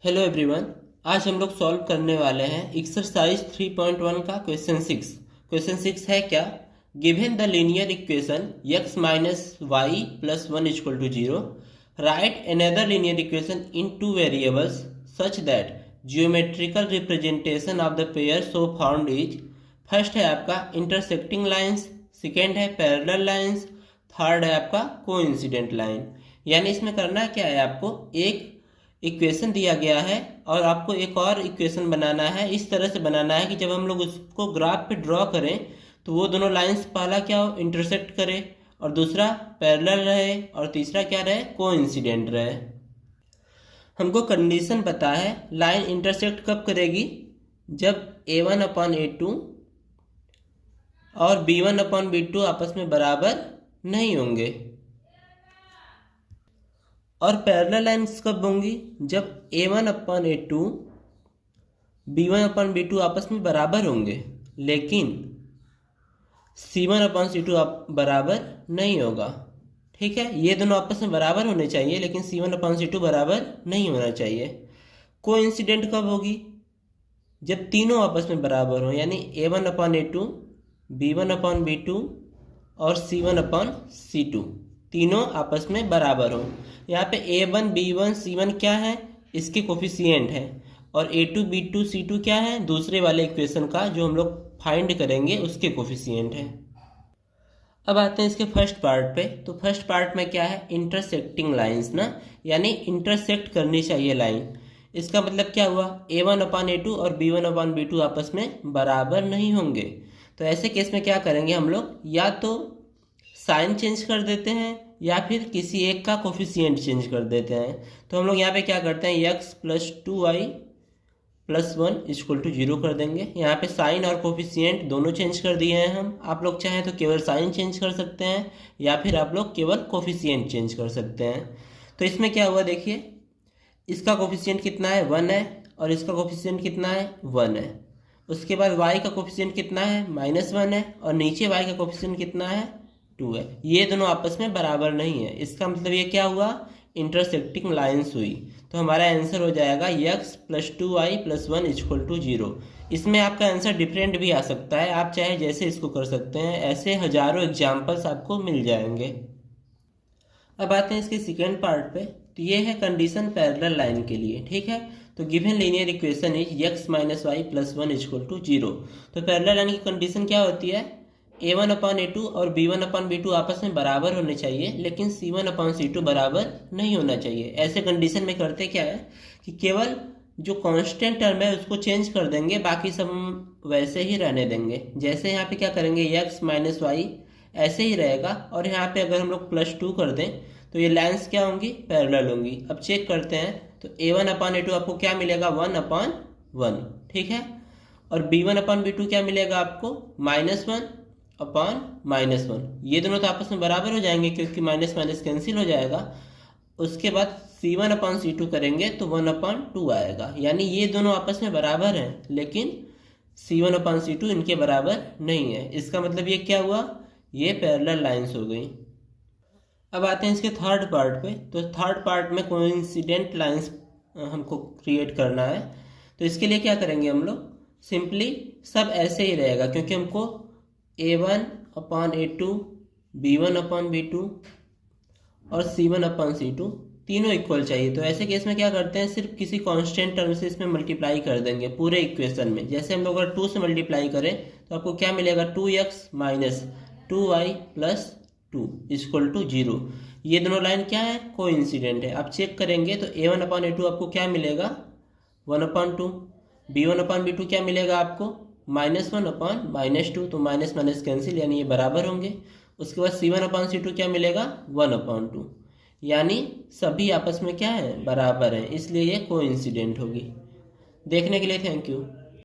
Hello everyone. आज हम लोग सॉल्व करने वाले हैं एक्सरसाइज 3.1 का क्वेश्चन 6 है क्या। Given the linear equation x minus y plus 1 equal to 0, write another linear equation in two variables such that geometrical representation of the pair so found is. First है आपका intersecting lines, second है parallel lines, third है आपका coincident line. यानी इसमें करना क्या है, आपको एक इक्वेशन दिया गया है और आपको एक और इक्वेशन बनाना है। इस तरह से बनाना है कि जब हम लोग उसको ग्राफ पे ड्रॉ करें तो वो दोनों लाइंस पहला क्या हो, इंटरसेक्ट करे, और दूसरा पैरेलल रहे, और तीसरा क्या रहे, कोइंसिडेंट रहे। हमको कंडीशन पता है लाइन इंटरसेक्ट कब करेगी, जब a1/a2 और b1/b2 आपस में बराबर नहीं होंगे। और पैरेलल लाइंस कब होंगी, जब a1/a2 b1/b2 आपस में बराबर होंगे, लेकिन c1/c2 बराबर नहीं होगा। ठीक है, ये दोनों आपस में बराबर होने चाहिए, लेकिन c1/c2 बराबर नहीं होना चाहिए। कोइंसिडेंट कब होगी, जब तीनों आपस में बराबर हो, यानी a1/a2 b1/b2 और c1/c2 तीनों आपस में बराबर हो। यहाँ पे a1 b1 c1 क्या है, इसके कोफिशिएंट है, और a2 b2 c2 क्या है, दूसरे वाले इक्वेशन का जो हम लोग फाइंड करेंगे उसके कोफिशिएंट है। अब आते हैं इसके फर्स्ट पार्ट पे। तो फर्स्ट पार्ट में क्या है, इंटरसेक्टिंग लाइंस ना, यानी इंटरसेक्ट करनी चाहिए लाइन। इसका मतलब क्या हुआ, a1/a2 और b1/b2 आपस में बराबर नहीं होंगे। तो ऐसे केस में क्या करेंगे हम लोग, या तो साइन चेंज कर देते हैं या फिर किसी एक का कोफिशिएंट चेंज कर देते हैं। तो हम लोग यहाँ पे क्या करते हैं, x plus 2y plus 1 equal to 0 कर देंगे। यहाँ पे साइन और कोफिशिएंट दोनों चेंज कर दिए हैं हम। आप लोग चाहें तो केवल साइन चेंज कर सकते हैं या फिर आप लोग केवल कोफिशिएंट चेंज कर सकते हैं। तो इसमें क्या हुआ देखिए, इसका कोफिशिएंट कितना है, 1 है, और इसका कोफिशिएंट कितना है, 1 है। उसके बाद y का कोफिशिएंट कितना है, -1 है, और नीचे y का कोफिशिएंट कितना है, 2 है। ये दोनों आपस में बराबर नहीं है। इसका मतलब ये क्या हुआ, इंटरसेक्टिंग लाइंस हुई। तो हमारा आंसर हो जाएगा x plus 2y plus 1 equal to 0। इसमें आपका आंसर डिफरेंट भी आ सकता है, आप चाहे जैसे इसको कर सकते हैं। ऐसे हजारों एग्जाम्पल्स आपको मिल जाएंगे। अब आते हैं इसके सेकेंड पार्ट पे। तो ये है कंडीशन पैरेलल लाइन के लिए। ठीक है, तो given linear equation is x minus y plus 1 equal to 0। तो पैरेलल लाइन की कंडीशन क्या होती है, a1/a2 और b1/b2 आपस में बराबर होने चाहिए, लेकिन c1/c2 बराबर नहीं होना चाहिए। ऐसे कंडीशन में करते क्या है कि केवल जो कांस्टेंट टर्म है उसको चेंज कर देंगे, बाकी सब वैसे ही रहने देंगे। जैसे यहाँ पे क्या करेंगे, x माइनस वाई ऐसे ही रहेगा, और यहाँ पे अगर हम लोग +2 कर दें तो ये लाइन्स क्या होंगी, पैरेलल होंगी। अब चेक करते हैं, तो a1/a2 आपको क्या मिलेगा, 1/1। ठीक है, और b1/b2 क्या मिलेगा आपको, -1/-1। ये दोनों तो आपस में बराबर हो जाएंगे क्योंकि माइनस माइनस कैंसिल हो जाएगा। उसके बाद c1/c2 करेंगे तो 1/2 आएगा। यानी ये दोनों आपस में बराबर हैं, लेकिन c1/c2 इनके बराबर नहीं है। इसका मतलब ये क्या हुआ, ये पैरेलल लाइंस हो गई। अब आते हैं इसके थर्ड पार्ट पे। तो थर्ड पार्ट में कोइंसिडेंट लाइंस हमको क्रिएट करना है। तो इसके लिए क्या करेंगे हम लोग, सिंपली सब ऐसे ही रहेगा, क्योंकि हमको a1/a2 b1/b2 और c1/c2 तीनों इक्वल चाहिए। तो ऐसे केस में क्या करते हैं, सिर्फ किसी कांस्टेंट टर्म से इसमें मल्टीप्लाई कर देंगे पूरे इक्वेशन में। जैसे हम लोग अगर 2 से मल्टीप्लाई करें तो आपको क्या मिलेगा, 2x minus 2y plus 2 equal to 0। ये दोनों लाइन क्या है, कोइंसिडेंट है। आप चेक करेंगे तो a1/a2 आपको क्या मिलेगा, 1/2। b1/b2 क्या मिलेगा आपको, -1/-2। तो माइनस माइनस कैंसिल, यानी ये बराबर होंगे। उसके बाद c1/c2 क्या मिलेगा, 1/2। यानी सभी आपस में क्या है, बराबर है, इसलिए ये कोइंसिडेंट होगी। देखने के लिए थैंक यू।